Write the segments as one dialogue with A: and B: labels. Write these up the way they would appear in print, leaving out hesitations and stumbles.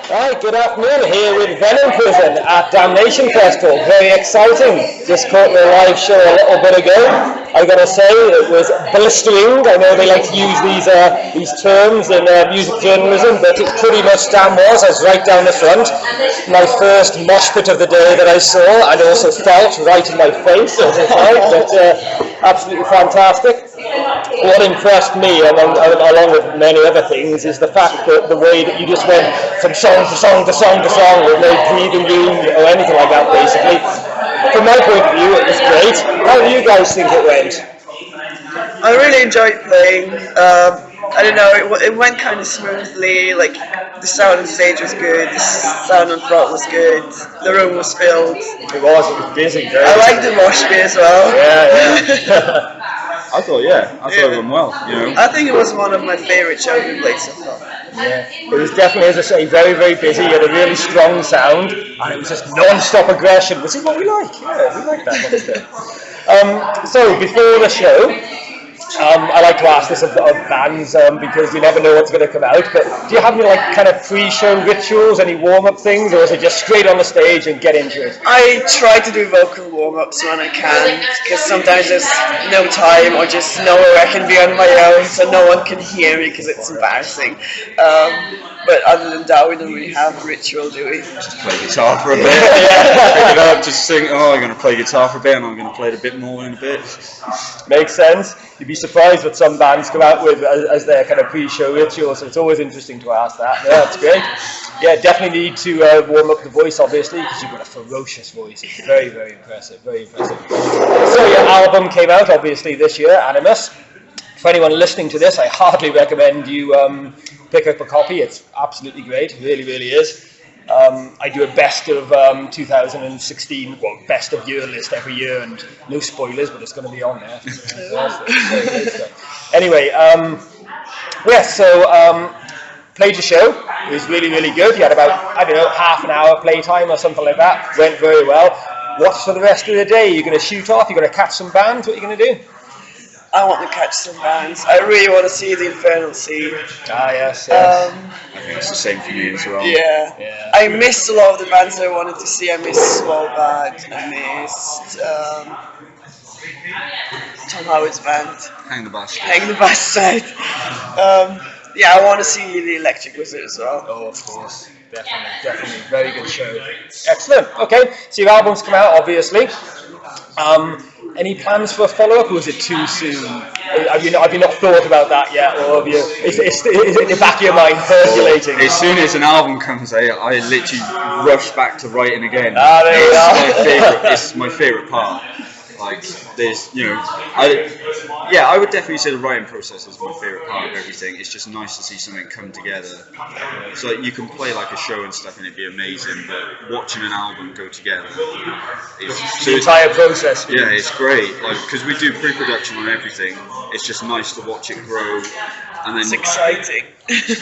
A: Hi, good afternoon. Here with Venom Prison at Damnation Festival. Very exciting. Just caught the live show a little bit ago. I gotta say it was blistering. I know they like to use these terms in music journalism, but it pretty much damn was. I was right down the front. My first mosh pit of the day that I saw, and also felt right in my face as I tried, but absolutely fantastic. What impressed me, along with many other things, is the fact that the way that you just went from song to song to song to song with no breathing room or anything like that, basically. From my point of view, it was great. How do you guys think it went?
B: I really enjoyed playing. I don't know, it went kind of smoothly. Like the sound on stage was good, the sound on front was good, the room was filled.
A: It was busy.
B: I liked the mosh pit as well.
A: Yeah.
C: I thought it went well.
B: I think it was one of my favourite shows we played so far.
A: Yeah, it was definitely, as I say, very, very busy. You had a really strong sound, and it was just non-stop aggression, which is what we like. Yeah, we like that kind of stuff. So before the show, I like to ask this of bands because you never know what's going to come out. But do you have any kind of pre-show rituals, any warm-up things, or is it just straight on the stage and get into it?
B: I try to do vocal warm-ups when I can, because sometimes there's no time or just nowhere I can be on my own, so no one can hear me because it's embarrassing. But other than that, we don't really have a ritual, do we?
C: Just play guitar for a bit. Pick it up, just sing. Oh, I'm going to play guitar for a bit, and I'm going to play it a bit more in a bit.
A: Makes sense. You'd be surprised what some bands come out with as their kind of pre-show ritual, so it's always interesting to ask that. Yeah, that's great. Yeah, definitely need to warm up the voice, obviously, because you've got a ferocious voice. It's very, very impressive, very impressive. So your album came out, obviously, this year, Animus. For anyone listening to this, I hardly recommend you pick up a copy. It's absolutely great, it really, really is. I do a best of 2016, well, best of year list every year, and no spoilers, but it's going to be on there. Anyway, played the show. It was really, really good. You had about, half an hour playtime or something like that. Went very well. What's for the rest of the day? You're going to shoot off? You're going to catch some bands? What are you going to do?
B: I want to catch some bands. I really want to see the Infernal Sea.
A: Ah, yes.
C: I think it's the same for me as well.
B: Yeah. I missed a lot of the bands I wanted to see. I missed Swallbad. I missed Tom Howard's band.
C: Hang the Bastard.
B: I want to see the Electric Wizard as well.
A: Oh, of course. Definitely. Very good show. Excellent. Okay, so your album's come out, obviously. Any plans for a follow-up, or is it too soon? Have you not thought about that yet, or have you? Is it in the back of your mind percolating?
C: As soon as an album comes out, I literally rush back to writing again. It's my favourite part. Like, there's, I would definitely say the writing process is my favourite part of everything. It's just nice to see something come together. So you can play like a show and stuff and it'd be amazing, but watching an album go together is
A: the entire process.
C: Yeah, it's great. Like, because we do pre-production on everything, it's just nice to watch it grow. And then
B: it's exciting.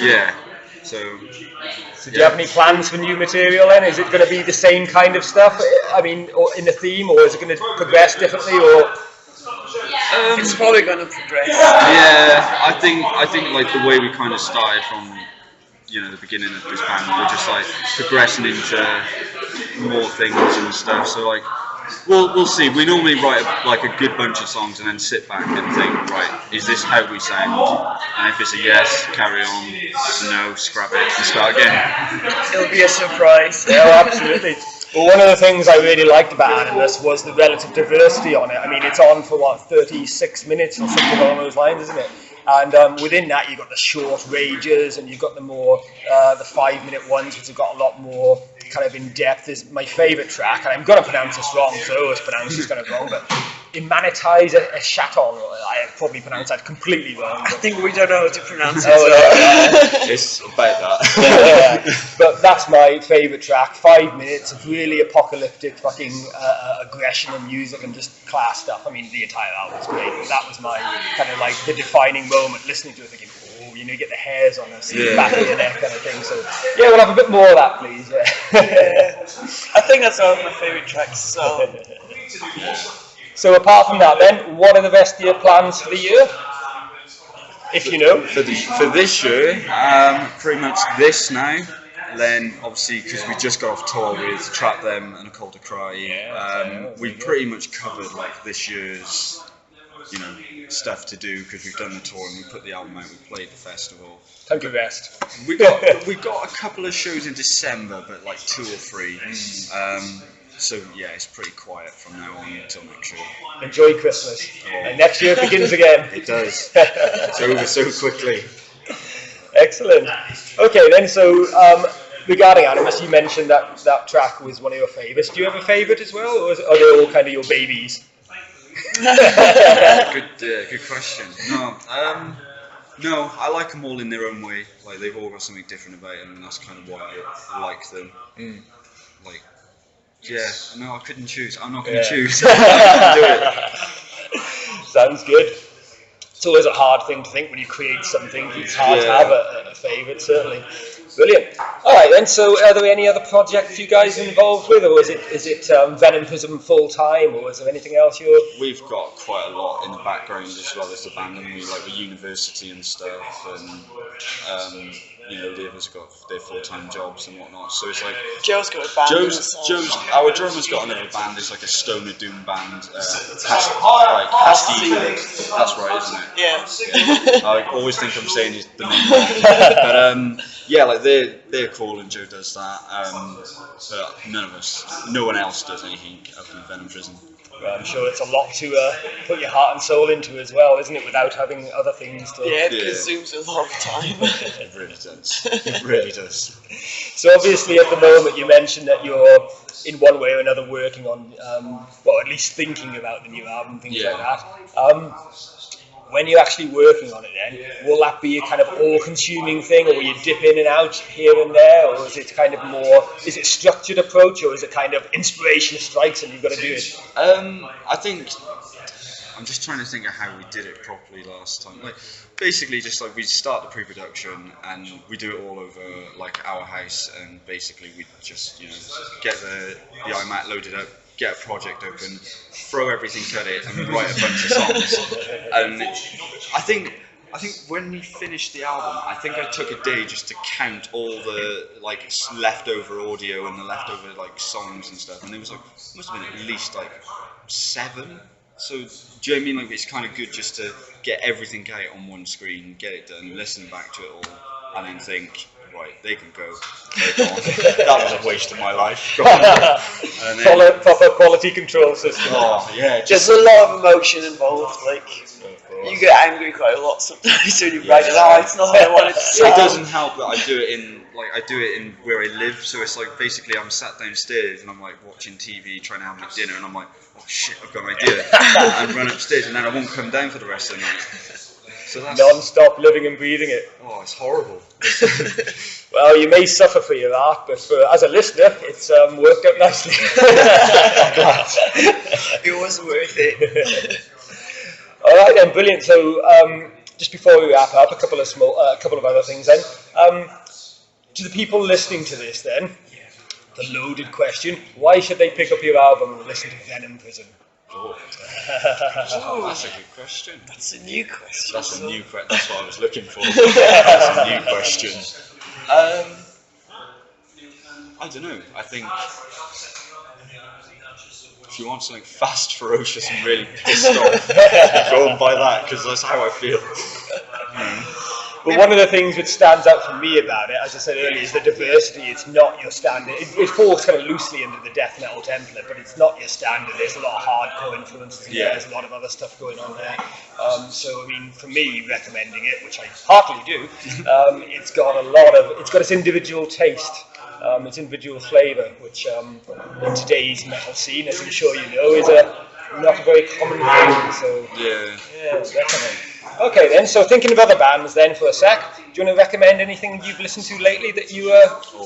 C: Yeah. So
A: do you have any plans for new material then? Is it going to be the same kind of stuff? I mean, or in the theme, or is it going to progress differently? Or
B: it's probably going to progress.
C: Yeah, I think like the way we kind of started from the beginning of this band, we're just like progressing into more things and stuff. So like we'll see. We normally write like a good bunch of songs and then sit back and think, right, is this how we sound? And if it's a yes, carry on. If it's a no, scrap it and start again.
B: It'll be a surprise.
A: Yeah, absolutely. Well, one of the things I really liked about Animus was the relative diversity on it. I mean, it's on for 36 minutes or something along those lines, isn't it? And within that, you've got the short rages, and you've got the more the 5-minute ones, which have got a lot more kind of in depth. Is my favourite track, and I'm going to pronounce this wrong, so I always pronounce this kind of wrong, but Immanitize a Chaton. I probably pronounced that completely wrong.
B: I think we don't know how to pronounce it.
C: It's about that.
A: But that's my favourite track. 5 minutes of really apocalyptic fucking aggression and music and just class stuff. I mean, the entire album's great, but that was my kind of like the defining moment, listening to it thinking, oh, you get the hairs on the back of your neck kind of thing. So yeah, we'll have a bit more of that, please.
B: I think that's one of my favourite tracks.
A: So apart from that then, what are the rest of your plans for the year? If you know.
C: For this year, pretty much this now. then obviously because we just got off tour with Trap Them and A Call to Cry, we pretty much covered like this year's, you know, stuff to do because we've done the tour and we put the album out, we played the festival.
A: Time to rest.
C: We got a couple of shows in December, but like 2 or 3. So yeah, it's pretty quiet from now on until next year.
A: Enjoy Christmas, and next year begins again.
C: It does. It's over so quickly.
A: Excellent. Okay then, so regarding Animus, you mentioned that track was one of your favourites. Do you have a favourite as well, or are they all kind of your babies?
C: Good question. No, I like them all in their own way. Like they've all got something different about them, and that's kind of why I like them. Like, yeah, no, I couldn't choose. I'm not going to choose. I can't do it.
A: Sounds good. It's always a hard thing to think when you create something. It's hard to have a favourite, certainly. Brilliant. All right then. So, are there any other projects you guys are involved with, or is it Venom Prison full time, or is there anything else you're?
C: We've got quite a lot in the background as well as the band, and we like the university and stuff, and you know, the others got their full-time jobs and whatnot. So it's like
B: Joe's got a band.
C: Our drummer's got another band. It's like a stoner doom band. That's right, isn't it?
B: Yeah.
C: I always think I'm saying the name, but yeah, like they're cool and Joe does that. But no one else does anything other than Venom Prison.
A: Well, I'm sure it's a lot to put your heart and soul into as well, isn't it? Without having other things to.
B: Yeah, it consumes a lot of time.
C: It really does. It really does.
A: So obviously, at the moment, you mentioned that you're in one way or another working on, well, at least thinking about the new album, things like that. When you're actually working on it then, will that be a kind of all-consuming thing, or will you dip in and out here and there, or is it kind of more, is it a structured approach, or is it kind of inspiration strikes and you've got to do it?
C: I think, I'm just trying to think of how we did it properly last time. Like, basically just like we start the pre-production and we do it all over like our house, and basically we just, you know, get the iMac loaded up, get a project open, throw everything at it, and write a bunch of songs. And I think when we finished the album, I think I took a day just to count all the like leftover audio and the leftover like songs and stuff, and there was like must have been at least like 7. So do you know what I mean? Like it's kind of good just to get everything out on one screen, get it done, listen back to it all, and then think, right, they can go. They're gone. That was a waste of my life. And then,
A: proper quality control system.
C: Oh, yeah.
B: There's a lot of emotion involved. Like, you get angry quite a lot sometimes when you write it out. It's not what I wanted to say.
C: It doesn't help that I do it in where I live. So it's like basically I'm sat downstairs and I'm like watching TV, trying to have my dinner, and I'm like, oh shit, I've got an idea, and run upstairs, and then I won't come down for the rest of the night. So that's
A: non-stop living and breathing it.
C: Oh, it's horrible.
A: Well, you may suffer for your art, but as a listener, it's worked out nicely.
B: It was worth it.
A: All right then, brilliant. So just before we wrap up, a couple of other things then. To the people listening to this then, the loaded question: why should they pick up your album and listen to Venom Prison?
C: Oh, that's a good question.
B: That's a new question.
C: That's a new question. That's what I was looking for. That's a new question. I don't know. I think if you want something fast, ferocious, and really pissed off, go and buy that, because that's how I feel.
A: Well, one of the things that stands out for me about it, as I said earlier, is the diversity. It's not your standard. It falls kind of loosely under the death metal template, but it's not your standard. There's a lot of hardcore influences in there. There's a lot of other stuff going on there. So, I mean, for me, recommending it, which I partly do, it's got its individual taste. Its individual flavour, which in today's metal scene, as I'm sure you know, is not a very common thing. So yeah, definitely. Okay then, so thinking of other bands then for a sec, do you want to recommend anything you've listened to lately that you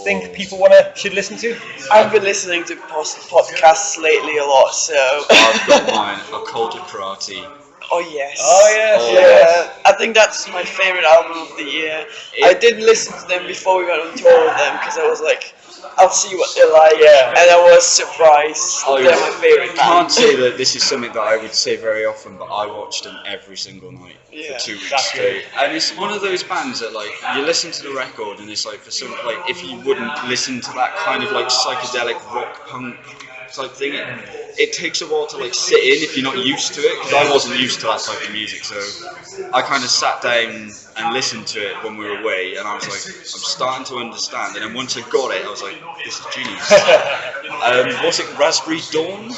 A: think people should listen to?
B: I've been listening to podcasts lately a lot, so...
C: I've got mine, A Call to Cry.
B: Oh yes.
A: Oh yes.
B: I think that's my favourite album of the year. I didn't listen to them before we went on tour with them because I was like, I'll see what they're like.
A: Yeah.
B: And I was surprised. They're my favourite
C: I
B: band.
C: can't say that this is something that I would say very often, but I watched them every single night
B: Yeah,
C: for 2 weeks
A: that's
C: straight. And it's one of those bands that like you listen to the record and it's like for some like if you wouldn't listen to that kind of like psychedelic rock punk type thing, it takes a while to like sit in if you're not used to it. Because I wasn't used to that type of music, so I kind of sat down and listened to it when we were away, and I was like, I'm starting to understand. And then once I got it, I was like, this is genius. What's it? Raspberry Dawn.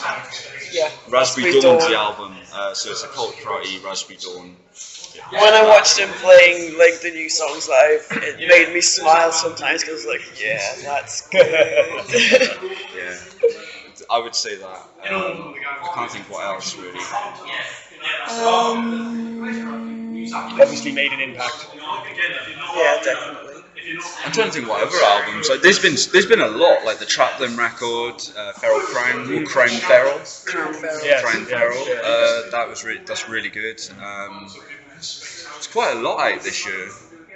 B: Yeah.
C: Raspberry Dawn's the album, so it's a cult karate Raspberry Dawn.
B: When I watched them playing like the new songs live, it made me smile sometimes because like, yeah, that's good.
C: Yeah, I would say that. I can't think what else really.
A: Obviously made an impact.
B: Yeah, definitely.
C: I'm trying to think what other albums. Like there's been a lot, like the Trapland record, Feral Crown, or Crown Feral.
B: Crown Feral.
A: Yeah.
C: Crown Feral. That's really good. It's quite a lot out this year.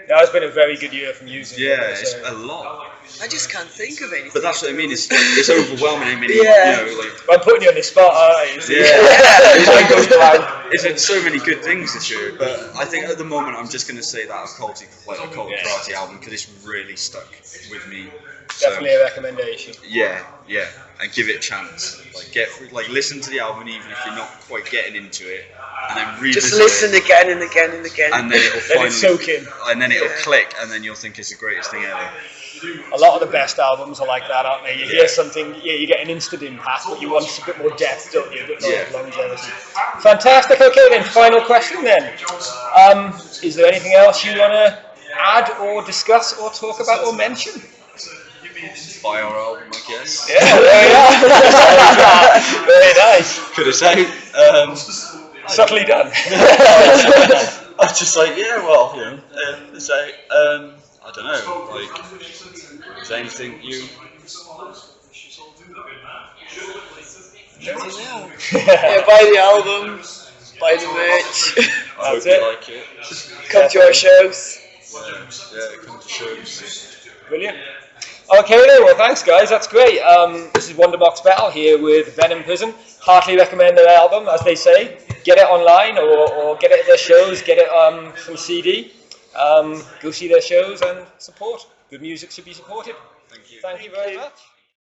A: Yeah, it's been a very good year for music.
C: Yeah, it's a lot.
B: I just can't think of anything.
C: But that's what I mean. It's overwhelming how many.
B: Yeah.
C: You know, like
A: I'm putting you on the spot, aren't I?
C: yeah. It's so many good things this year. But I think at the moment I'm just going to say that a cult karate album because it's really stuck with me.
A: Definitely a recommendation.
C: Yeah, and give it a chance. Like listen to the album even if you're not quite getting into it, and then revisit
B: just listen again and again and again.
C: and then it'll
A: Let
C: finally
A: it soak in.
C: and then it'll click, and then you'll think it's the greatest thing ever.
A: A lot of the best albums are like that, aren't they? You hear something, you get an instant impact, but you want a bit more depth, don't you? A bit more longevity. Fantastic. Okay, then final question then. Is there anything else you want to add or discuss or talk about or mention?
C: Buy our album, I guess.
A: Yeah, there we are. Very nice.
C: Could have said.
A: Subtly done.
C: I was just like, yeah, well, you know, say, I don't know, like, is there anything you?
B: Yeah, buy the album, buy the merch,
C: I hope
A: That's
C: you
A: it.
C: like it.
B: come to our shows.
C: Yeah, come to shows.
A: Brilliant. Okay then, well thanks guys, that's great. This is Wonderbox Battle here with Venom Prison. Heartily recommend their album, as they say. Get it online or get it at their shows, get it from CD. Go see their shows and support. Good music should be supported.
C: Thank you.
A: Thank you very much.